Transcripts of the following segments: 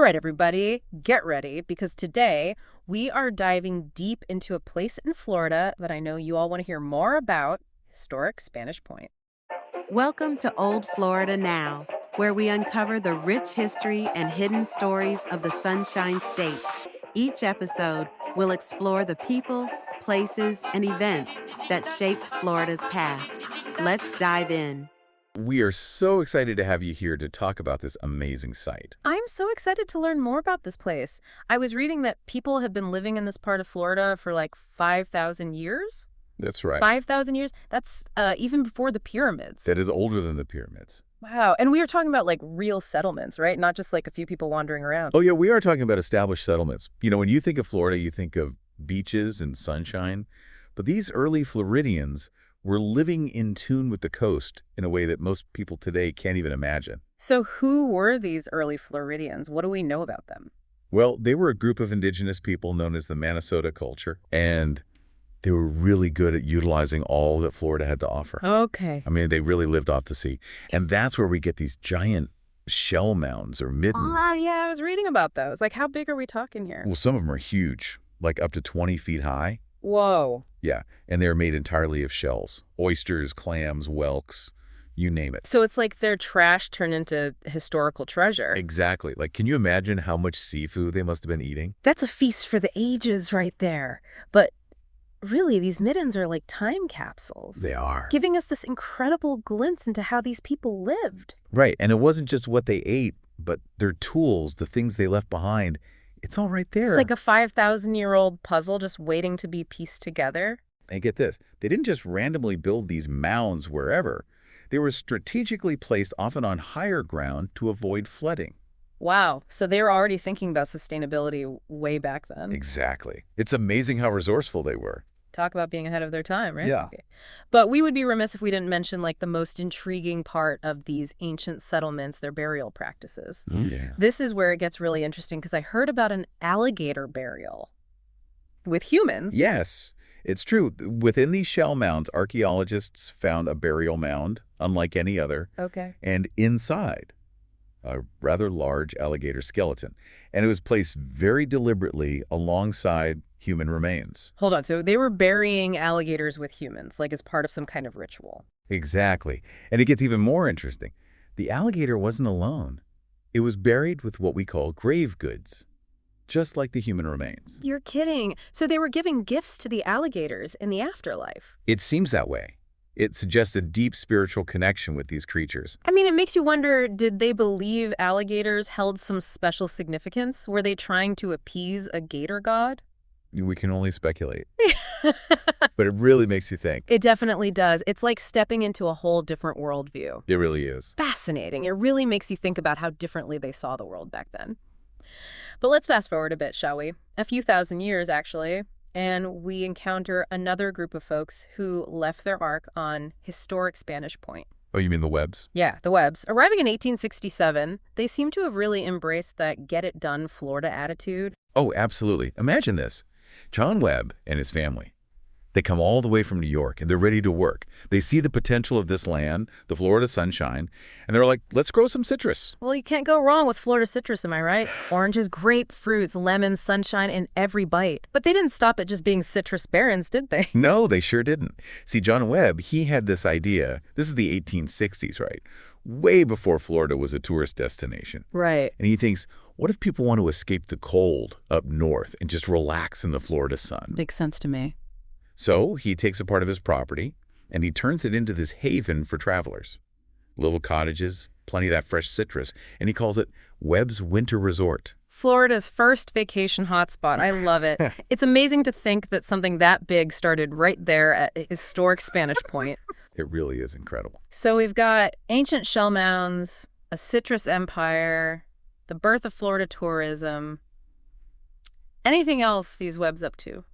right, everybody, get ready, because today we are diving deep into a place in Florida that I know you all want to hear more about, historic Spanish Point. Welcome to Old Florida Now, where we uncover the rich history and hidden stories of the Sunshine State. Each episode will explore the people, places, and events that shaped Florida's past. Let's dive in. We are so excited to have you here to talk about this amazing site. I'm so excited to learn more about this place. I was reading that people have been living in this part of Florida for like 5,000 years. That's right. 5,000 years? That's even before the pyramids. That is older than the pyramids. Wow. And we were talking about like real settlements, right? Not just like a few people wandering around. Oh, yeah, we are talking about established settlements. You know, when you think of Florida, you think of beaches and sunshine. But these early Floridians were living in tune with the coast in a way that most people today can't even imagine. So who were these early Floridians? What do we know about them? Well, they were a group of indigenous people known as the Minnesota culture, and they were really good at utilizing all that Florida had to offer. Okay. I mean, they really lived off the sea. And that's where we get these giant shell mounds or middens. Yeah, I was reading about those. Like, how big are we talking here? Well, some of them are huge, like up to 20 feet high. Whoa. Yeah, and they're made entirely of shells. Oysters, clams, whelks, you name it. So it's like their trash turned into historical treasure. Exactly. Like, can you imagine how much seafood they must have been eating? That's a feast for the ages right there. But really, these middens are like time capsules. They are. Giving us this incredible glimpse into how these people lived. Right, and it wasn't just what they ate, but their tools, the things they left behind. It's all right there. It's like a 5,000-year-old puzzle just waiting to be pieced together. And get this, they didn't just randomly build these mounds wherever. They were strategically placed often on higher ground to avoid flooding. Wow. So they were already thinking about sustainability way back then. Exactly. It's amazing how resourceful they were. Talk about being ahead of their time, right? Yeah. But we would be remiss if we didn't mention like the most intriguing part of these ancient settlements, their burial practices. Yeah. This is where it gets really interesting because I heard about an alligator burial with humans. Yes, it's true. Within these shell mounds, archaeologists found a burial mound, unlike any other, Okay. and inside, a rather large alligator skeleton. And it was placed very deliberately alongside human remains. Hold on. So they were burying alligators with humans, like as part of some kind of ritual. Exactly. And it gets even more interesting. The alligator wasn't alone. It was buried with what we call grave goods, just like the human remains. You're kidding. So they were giving gifts to the alligators in the afterlife. It seems that way. It suggests a deep spiritual connection with these creatures. I mean, it makes you wonder, did they believe alligators held some special significance? Were they trying to appease a gator god? We can only speculate. But it really makes you think. It definitely does. It's like stepping into a whole different worldview. It really is. Fascinating. It really makes you think about how differently they saw the world back then. But let's fast forward a bit, shall we? A few thousand years, actually. And we encounter another group of folks who left their mark on historic Spanish Point. Oh, you mean the Webbs? Yeah, the Webbs. Arriving in 1867, they seem to have really embraced that get-it-done Florida attitude. Oh, absolutely. Imagine this. John Webb and his family. They come all the way from New York, and they're ready to work. They see the potential of this land, the Florida sunshine, and they're like, let's grow some citrus. Well, you can't go wrong with Florida citrus, am I right? Oranges, grapefruits, lemons, sunshine in every bite. But they didn't stop at just being citrus barons, did they? No, they sure didn't. See, John Webb, he had this idea. This is the 1860s, right? Way before Florida was a tourist destination. Right. And he thinks, what if people want to escape the cold up north and just relax in the Florida sun? Makes sense to me. So he takes a part of his property and he turns it into this haven for travelers. Little cottages, plenty of that fresh citrus, and he calls it Webb's Winter Resort. Florida's first vacation hotspot. I love it. It's amazing to think that something that big started right there at historic Spanish Point. It really is incredible. So we've got ancient shell mounds, a citrus empire, the birth of Florida tourism. Anything else these Webbs up to?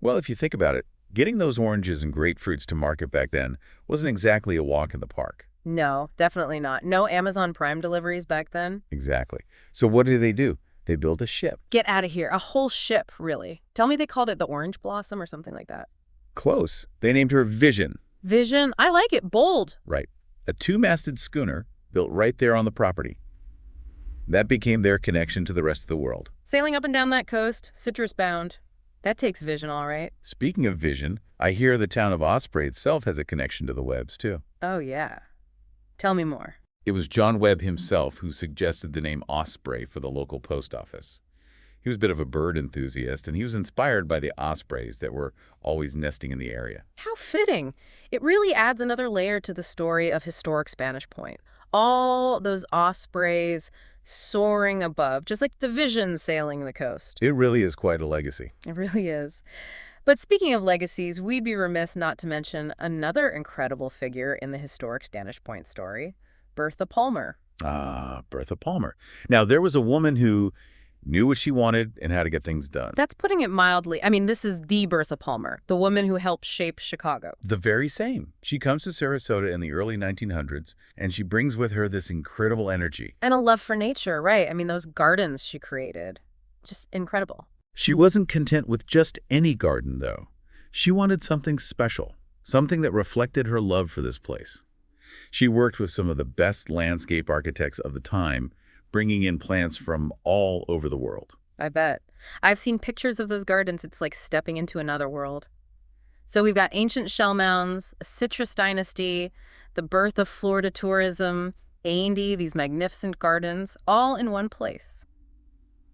Well, if you think about it, getting those oranges and grapefruits to market back then wasn't exactly a walk in the park. No, definitely not. No Amazon Prime deliveries back then. Exactly. So what do? They build a ship. Get out of here. A whole ship, really. Tell me they called it the Orange Blossom or something like that. Close. They named her Vision. Vision? I like it. Bold. Right. A two-masted schooner built right there on the property. That became their connection to the rest of the world. Sailing up and down that coast, citrus bound. That takes vision, all right. Speaking of vision, I hear the town of Osprey itself has a connection to the Webbs, too. Oh, yeah. Tell me more. It was John Webb himself who suggested the name Osprey for the local post office. He was a bit of a bird enthusiast, and he was inspired by the ospreys that were always nesting in the area. How fitting. It really adds another layer to the story of historic Spanish Point. All those ospreys soaring above, just like the Vision sailing the coast. It really is quite a legacy. It really is. But speaking of legacies, we'd be remiss not to mention another incredible figure in the historic Spanish Point story, Bertha Palmer. Ah, Bertha Palmer. Now, there was a woman who knew what she wanted and how to get things done. That's putting it mildly. I mean, this is the Bertha Palmer, the woman who helped shape Chicago. The very same. She comes to Sarasota in the early 1900s, and she brings with her this incredible energy. And a love for nature, right? I mean, those gardens she created. Just incredible. She wasn't content with just any garden, though. She wanted something special, something that reflected her love for this place. She worked with some of the best landscape architects of the time, bringing in plants from all over the world. I bet. I've seen pictures of those gardens. It's like stepping into another world. So we've got ancient shell mounds, a citrus dynasty, the birth of Florida tourism, Andy, these magnificent gardens, all in one place.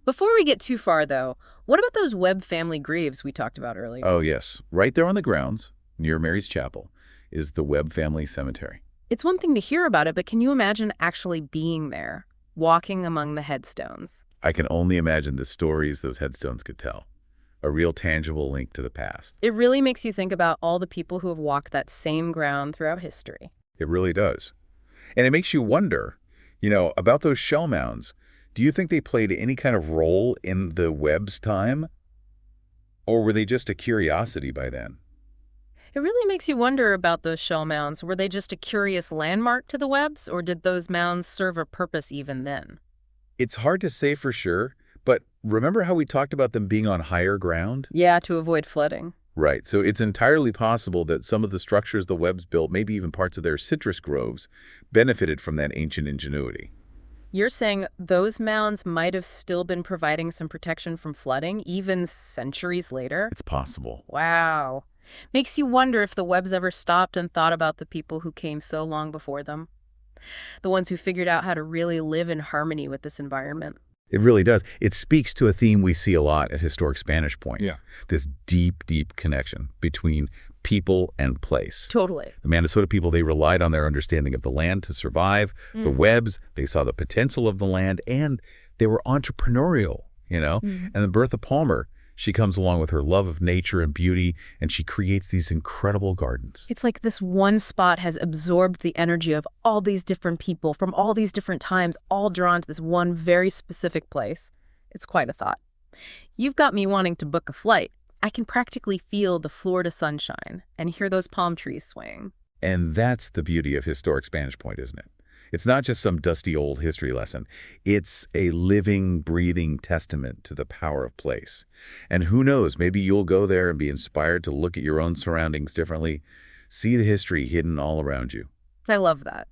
Before we get too far, though, what about those Webb family graves we talked about earlier? Oh, yes. Right there on the grounds, near Mary's Chapel, is the Webb family cemetery. It's one thing to hear about it, but can you imagine actually being there, walking among the headstones? I can only imagine the stories those headstones could tell. A real tangible link to the past. It really makes you think about all the people who have walked that same ground throughout history. It really does. And it makes you wonder, about those shell mounds. Do you think they played any kind of role in the Webb's time? Or were they just a curiosity by then? It really makes you wonder about those shell mounds. Were they just a curious landmark to the Webbs, or did those mounds serve a purpose even then? It's hard to say for sure, but remember how we talked about them being on higher ground? Yeah, to avoid flooding. Right, so it's entirely possible that some of the structures the Webbs built, maybe even parts of their citrus groves, benefited from that ancient ingenuity. You're saying those mounds might have still been providing some protection from flooding, even centuries later? It's possible. Wow. Makes you wonder if the Webbs ever stopped and thought about the people who came so long before them. The ones who figured out how to really live in harmony with this environment. It really does. It speaks to a theme we see a lot at Historic Spanish Point. Yeah. This deep, deep connection between people and place. Totally. The Minnesota people, they relied on their understanding of the land to survive. The Webbs, they saw the potential of the land, and they were entrepreneurial, And then Bertha Palmer, she comes along with her love of nature and beauty, and she creates these incredible gardens. It's like this one spot has absorbed the energy of all these different people from all these different times, all drawn to this one very specific place. It's quite a thought. You've got me wanting to book a flight. I can practically feel the Florida sunshine and hear those palm trees swaying. And that's the beauty of Historic Spanish Point, isn't it? It's not just some dusty old history lesson. It's a living, breathing testament to the power of place. And who knows, maybe you'll go there and be inspired to look at your own surroundings differently, see the history hidden all around you. I love that.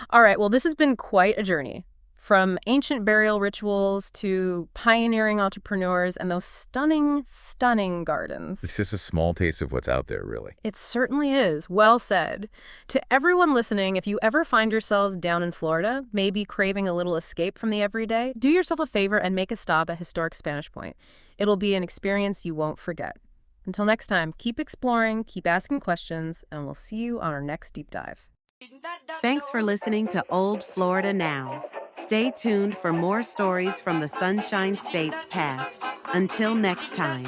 All right, well, this has been quite a journey. From ancient burial rituals to pioneering entrepreneurs and those stunning, stunning gardens. It's just a small taste of what's out there, really. It certainly is. Well said. To everyone listening, if you ever find yourselves down in Florida, maybe craving a little escape from the everyday, do yourself a favor and make a stop at Historic Spanish Point. It'll be an experience you won't forget. Until next time, keep exploring, keep asking questions, and we'll see you on our next deep dive. Thanks for listening to Old Florida Now. Stay tuned for more stories from the Sunshine State's past. Until next time.